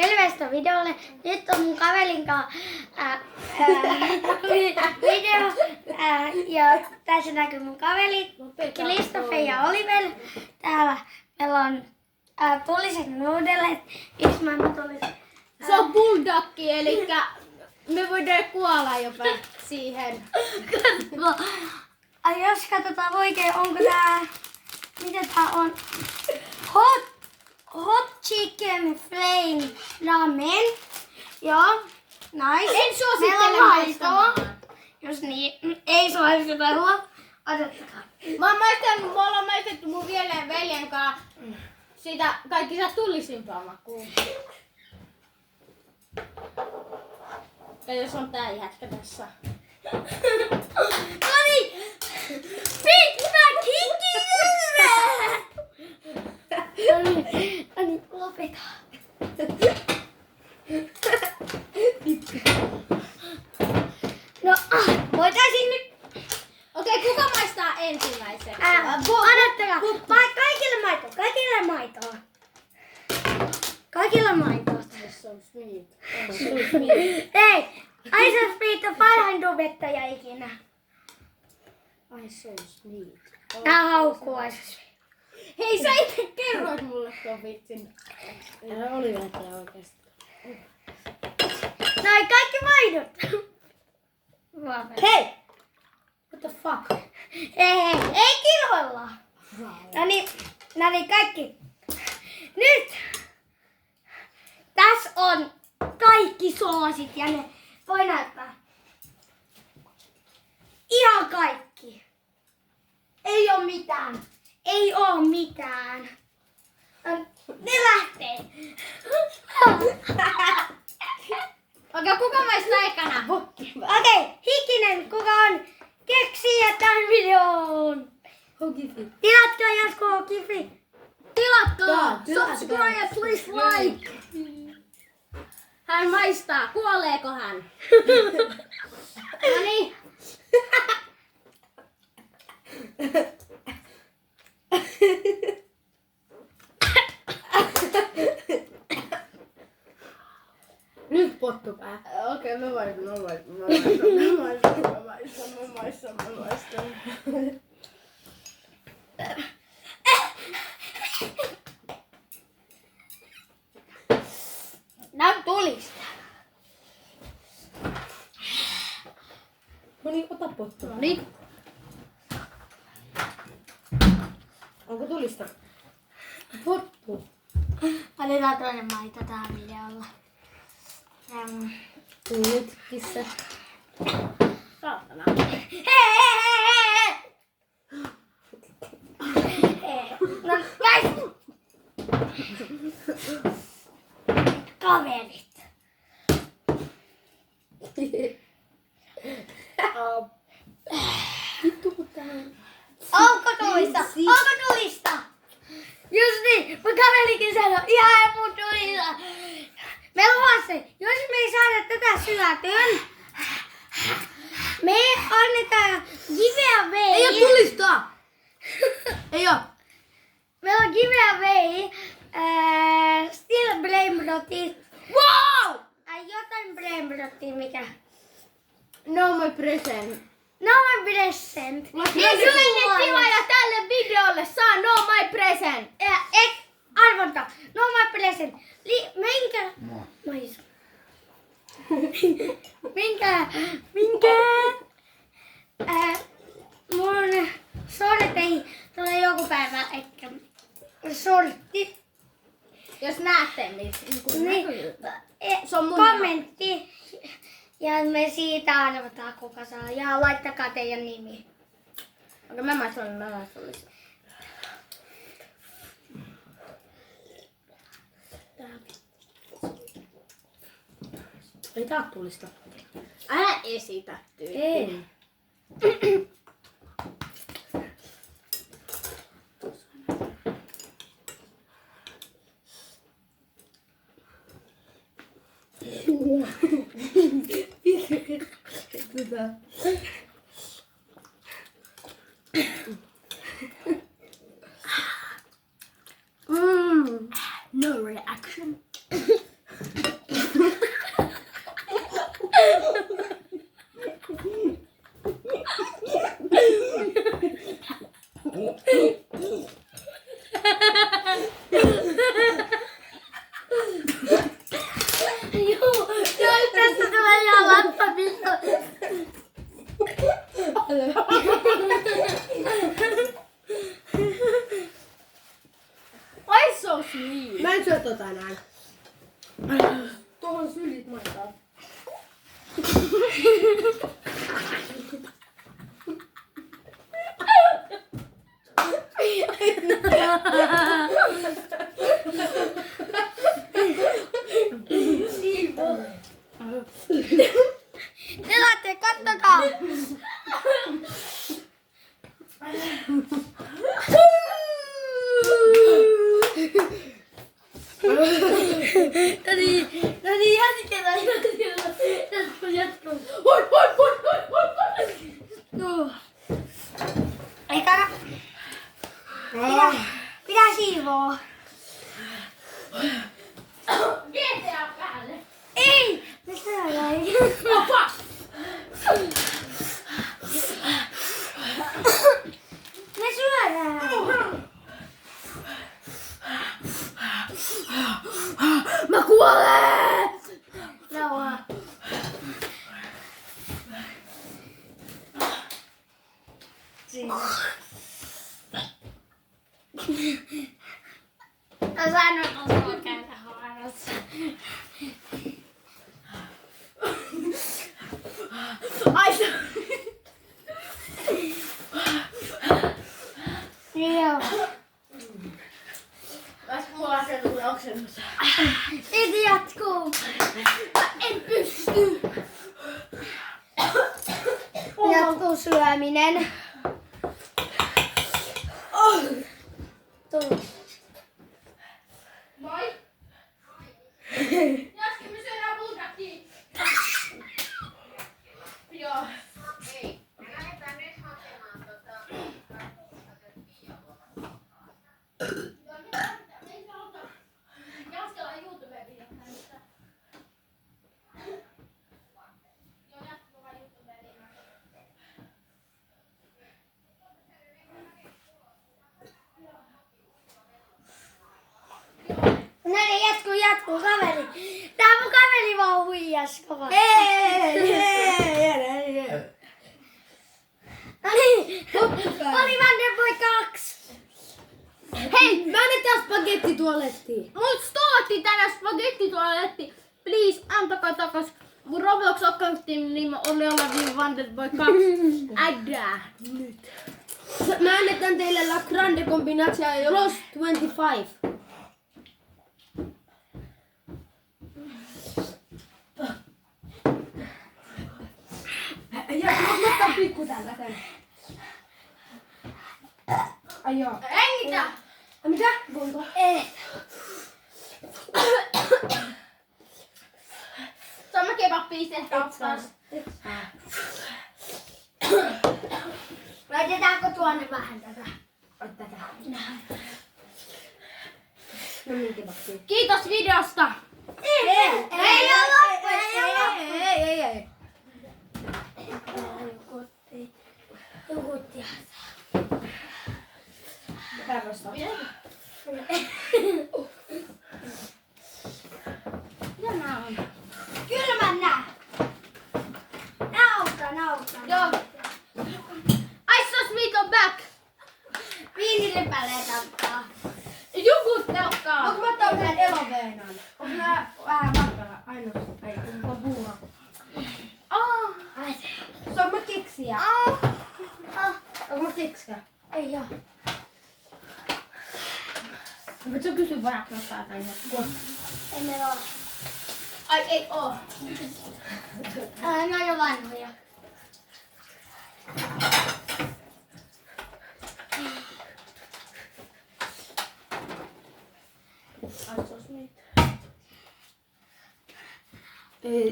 Terveistä videolle. Nyt on mun kaverin kanssa video. Ja tässä näkyy mun kaverit. Christopher ja Oliver. Täällä meillä on tuliset nuudelet. Ismail tuliset. Se on bulldogki, eli me voidaan kuolla jopa siihen. Jos katsotaan oikein, onko tää... Mitä tää on? Hot chicken flame ramen. Joo, nice. En suosittele Meillä on maistamaan. Jos niin, ei suositella. Odottakaa. Me ollaan maistettu mun veljen kanssa sitä kaikista tullisimpaa makua. Ja jos on tää jätkä tässä. Noniin! Big Mac Noniin, lopeta. No, voitaisin nyt... Okei, kuka maistaa ensimmäiseksi? Annattakaa. Kaikille maitoa. Kaikilla maitoa. So sweet. Hei, Aisa Speed on parhain tubettaja ikinä. Ai so sweet. Tää haukkuu Aisa Speed. Hei, sä itse kerroit mulle ton vitsin. Älä oli vielä oikeesti. Noin kaikki maidot. Hei! What the fuck? Ei kiroilla. Noniin kaikki. Nyt. Tässä on kaikki soosit ja ne voi näyttää. Ihan kaikki. Ei oo mitään. Ei oo mitään. Ne lähtee. Okei, kuka maistaa ekana? Okei, Hikinen, kuka on keksijä tämän videon? Hokifi. Tilatkaa jatkuu Kifi. Tilatkaa! Subscribe, please like! Hän maistaa. Kuoleeko hän? Noniin. Nyt pottupää. Okei, mä maistan. Nää tulista. Noniin, ota pottua. Noniin. Onko tulista? Pottu. Otetaan toinen maito tähän videolla. Nyt kissa. Saatana. Hei! No, guys! Kaverit. Vittu kun tää on. Onko tulista? Onko tulista? Just niin, mun kaverikin sanoi, ihan mun tulista. Me luvasin, jos me ei saada tätä syötyä, me annetaan giveaway. Ei oo tulista! Ei oo. Meillä on giveaway. Still Brainrotit. Wow! Jotain Brainrotia, mikä? No my present. No my present. Ensimmäinen tilaaja tälle videolle saa no my present. Arvonta. No my present. Minkä? Mais. Minkä? Mun sortei tulee joku päivä ehkä. Sortti. Jos näette, niin Se on mun kommentti. Ja me siitä arvotaan kuka saa. Ja laittakaa teidän nimi. Okei, mä maistan lisää. Ei tää oo tulista. Älä esitä tyyppi. Ei. No reaction. Tuohon sylit maistaa. Tilatte, kattokaa! No niin, jatketaan. Jatkuu. No. Eikä... Pidä siivoa. GTA päälle. Ei! Mistä jäi? Opa! Me syödään. Mä kuolen! Rauhaa. Mä sanon osua käydä haarassa. Ai se... Joo. Mulla se tulee oksennus. Iti jatkuu. Mä en pysty. Jatkuu syöminen. Tuu. Moi. Jaski, me syödään bulgakkiä. Joo. Ei. Me lähdetään nyt hakemaan Ei se auta. Jaskella YouTube-videot näistä. Joo, jatkuva YouTube-videot. No niin, jatkuu kaveri. Tää mun kaveri vaan huijas kovasti. No niin, oli Vanderboy 2. Hei, mä annan tää spagettituolettiin. Mut stootti tänä spagettituoletti. Please, antakaa takas. Mun Roblox-accountin nimi oli Olavi Vanderboy 2. Ädää nyt. Mä annetaan teille La Grande Combinatia ja Lost 25. Ja mä ottaa pikku tällaisen. Ai joo. Hengitä! Mitä? Voinko? Ei. Sama kebabbi sen tappaa. Laitetaanko tuonne vähän tätä? Ot tätä. No niin, kebabbi. Kiitos videosta! Ei oo loppu, ei oo loppu. Ei. Jukutti. Päivästä. Mitä nää on? Kylmän nää. Nauta. Joo. I saw sweet on back! Viinirypäleet antaa. Jukut telkkaa! Onko mä ottanut näin eloveenan? Onko nää vähän matkalla ainoastaan? Ei, onko puura? Ai se. Se on mä keksiä. Onko mä keksiä? Ei oo. Voit sä kysyä vajaksi jostain tai Ei meillä oo. Ai ei oo. Ne on jo vanhoja.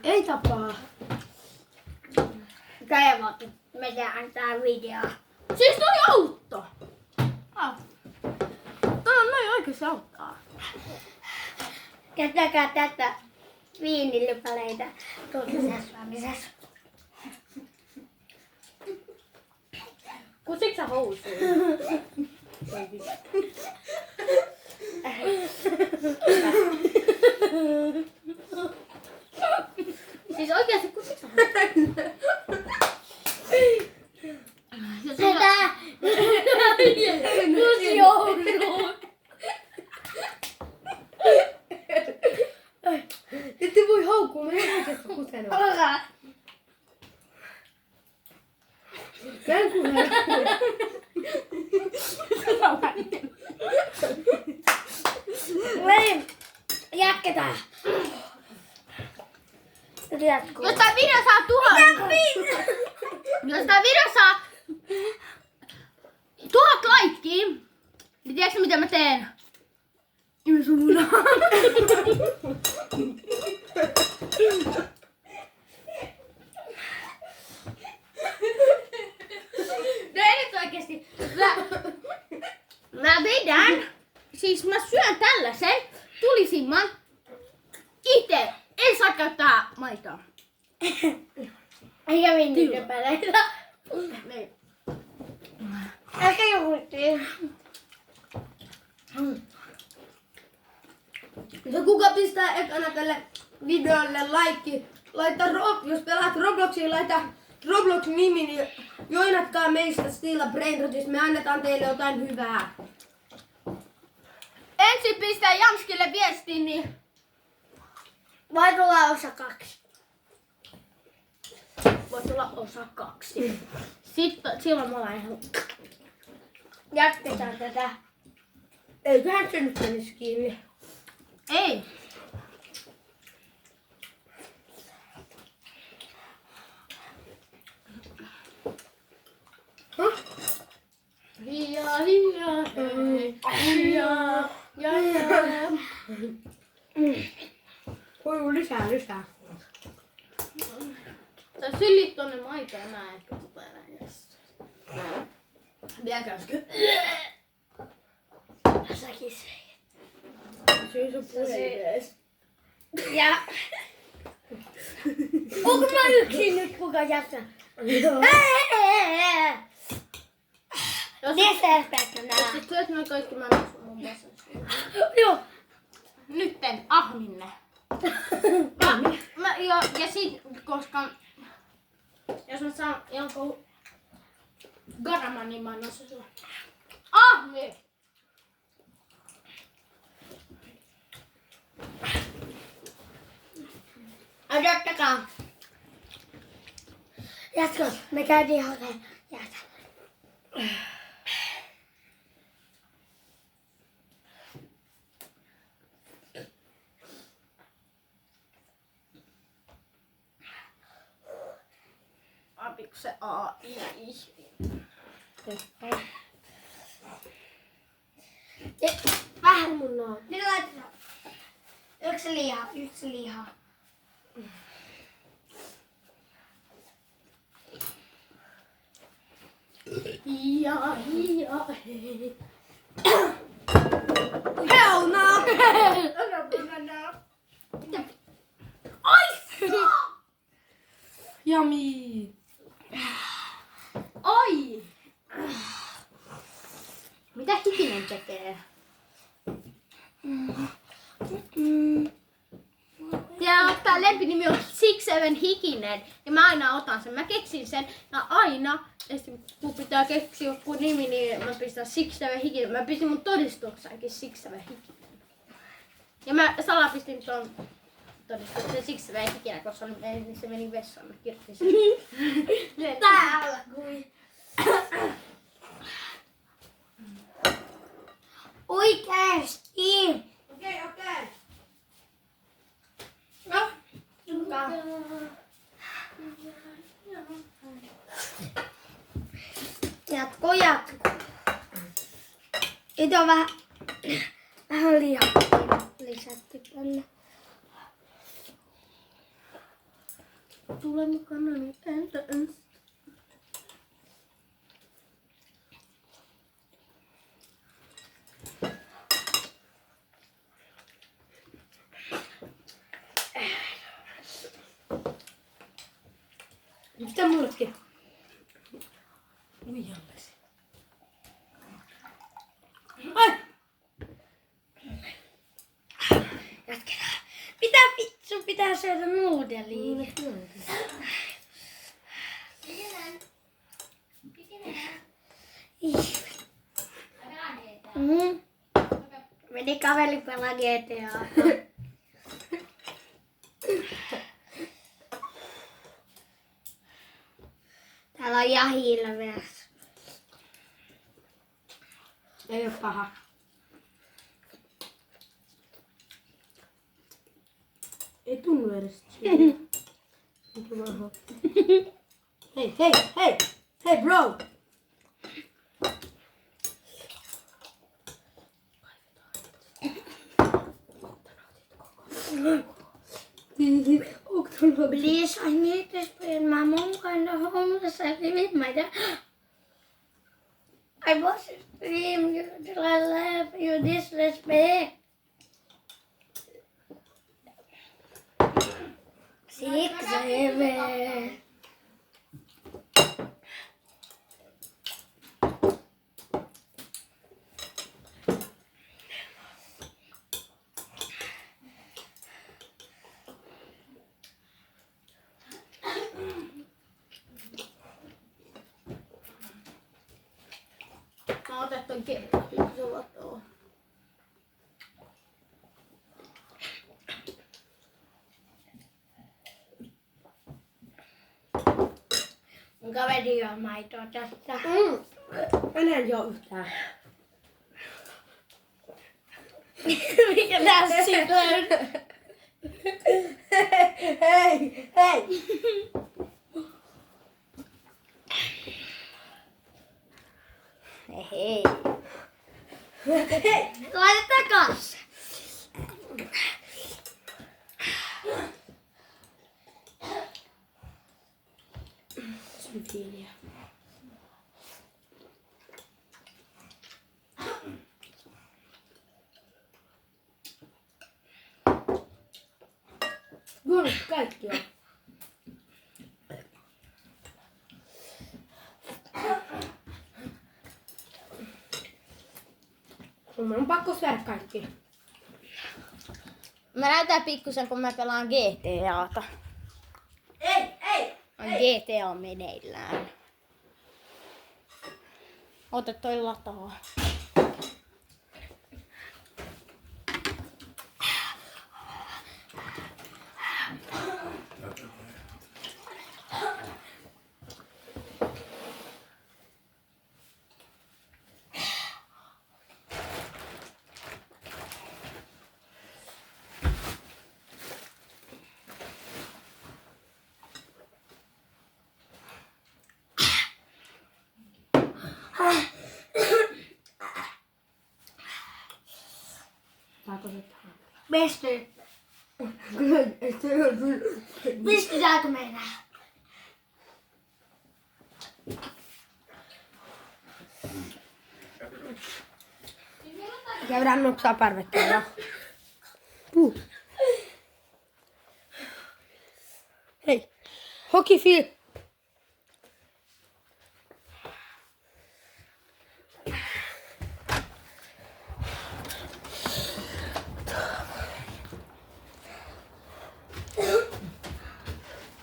Ei tapaa. Kaivokin. Me tehdään tää video. Siis toi autto! Toi oikeesti auttaa. Käyttäkää tätä viinirypäleitä tuollaisessa syömisessä. Kusitko sä housuun? Siis oikeesti kusitko sä housuun? Tätä! Kusi housuun! sen Ora. Sen kun Niin, jatketaan. Nyt jatkuu. Jos tää video saa Jos tää video saa 1000 laikkiä, niin tiedätkö mitä mä teen? Ime sun munaa. No ei nyt oikeesti. Mä vedän, siis mä syön tällaisen tulisimman itse. En saa käyttää maitoa. Eikä vinnikköpäleitä. Niin. Ehkä jogurttia. Ja kuka pistää ekana tälle videolle laikki, jos pelaat Robloxia, laita Robloxin nimi, niin joinatkaa meistä Stilla Brainrotista. Me annetaan teille jotain hyvää. Ensin pistää Janskille viestiin, niin Vai tulla osa 2. voi tulla osa 2. Sitten silloin me ollaan ihan... Jatketaan tätä. Eiköhän se nyt menisi kiinni. Ei. Hiia, hiia, hei. Hiia, ja. Voi lisää. Sä sylit tonne maitoon, mä ehkä tota enää jossain. Vieläkö äsken? Säkin se. Syy sun puhelinees. Ja... Onko mä yksin nyt kuka jaksaa? Jos Dessertpäkkä nää. sit syöt noin kaikki, mä annan sun mun basen. Joo. Nytten ahminne. Ja sit, koska jos mä saan jonkun garaman, niin mä annan se sulle. Ahmi! Odottakaa. Jatko. Me käytiin hakemaan jäätä. Apiko se A, I, Vähän mun noin. Nyt laitetaan. Yksi liha. Ja, hei. Hell no! Yummy! Oi! Mitä Hikinen tekee? Ja ottaa lempinimi on 67 Hikinen. Ja mä aina otan sen. Mä keksin sen. Ja aina, kun pitää keksiä joku nimi, niin mä pistän 67 Hikinen. Mä pistin mun todistukseenkin 67 Hikinen. Ja mä salapistin ton todistuksen 67 Hikinen, koska se meni vessaan. Mä kirjoitin sen. Täällä kui. Oikeesti. Okei. No. Jatko. Nyt on vähän lihaa lisätty tänne. Tule mukana nyt entä ensin. Mitä mullekin? Uijallesi. Ai! Jatketaan. Mitä vittu pitää syödä nuudeliin? Meni kaveri pelaa GTA. on ihan hilveäs. Ei oo paha. Ei tunnu edes siltä. Hei, hei, hei! Hei bro! Please, I need to spend my mom kind of homeless with my dad. I was scream you till I left you disrespect. 6, 7. Mä otan ton kertaa. Mun kaveri juo maitoa tästä. Enää ei oo yhtään. Mikä tässä on? Hei, hei! Hei. Laita takas. Sun fiiliä. Juonut kaikki on. Mun on pakko syödä kaikki. Mä näytän pikkusen kun mä pelaan GTAta. Ei! GTA meneillään. Ota toi lataa. Saako se tähän? Pysty. Pystytäänkö mennä? Käydään noksaa parvekkeella. Hei, hokifil.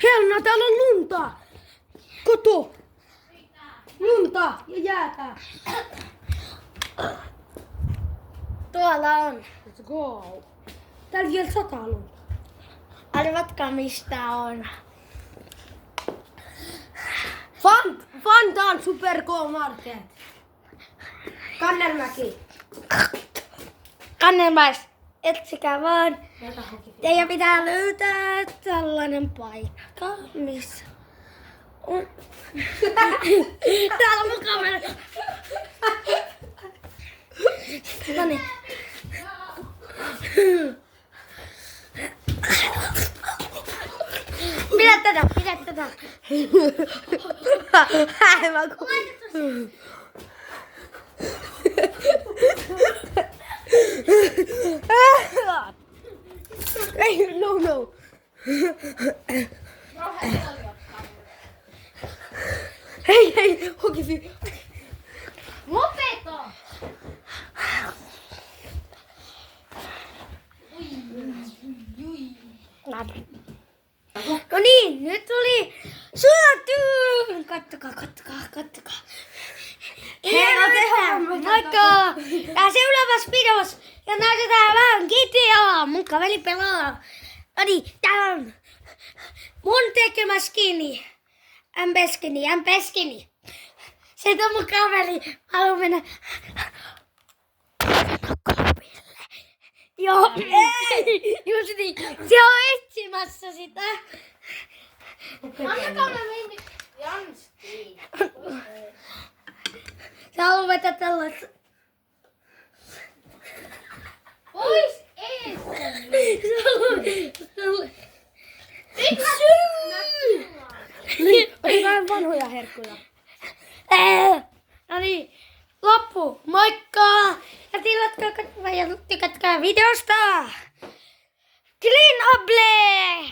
Helena, täällä on lunta! Koto! Lunta ja jäätä! Tuolla on. Let's go! Täällä vielä 100 lunta. Arvatkaa mistä on. Fantaan Super K-Market. Kannermäki. Kannelmäis, etsikää vaan. Sieltä hokifil. Teidän pitää löytää tällainen paikka, missä on. Täällä on mun kamera. No niin. Pidä tätä. Ei, no. Hei, hokifil. Lopeta! No niin, nyt tuli syöty! Kattokaa. Moikka! Ja seuraavassa videossa ja näytetään vähän GTAa. Mun kaveri pelaa. No niin, tää on mun tekemä skini. Ämpeskini. Se on mun kaveri. Haluan mennä kahville. Joo, ei! Just niin. Se on etsimässä sitä. Antakaa mä mennä Janstiin. Se haluaa vetää tällaista. Pois eestä. Se haluaa. Otetaan vanhoja herkkuja. No niin, loppu. Moikka! Ja tilatkaa ja tykätkää videosta. Clean Able!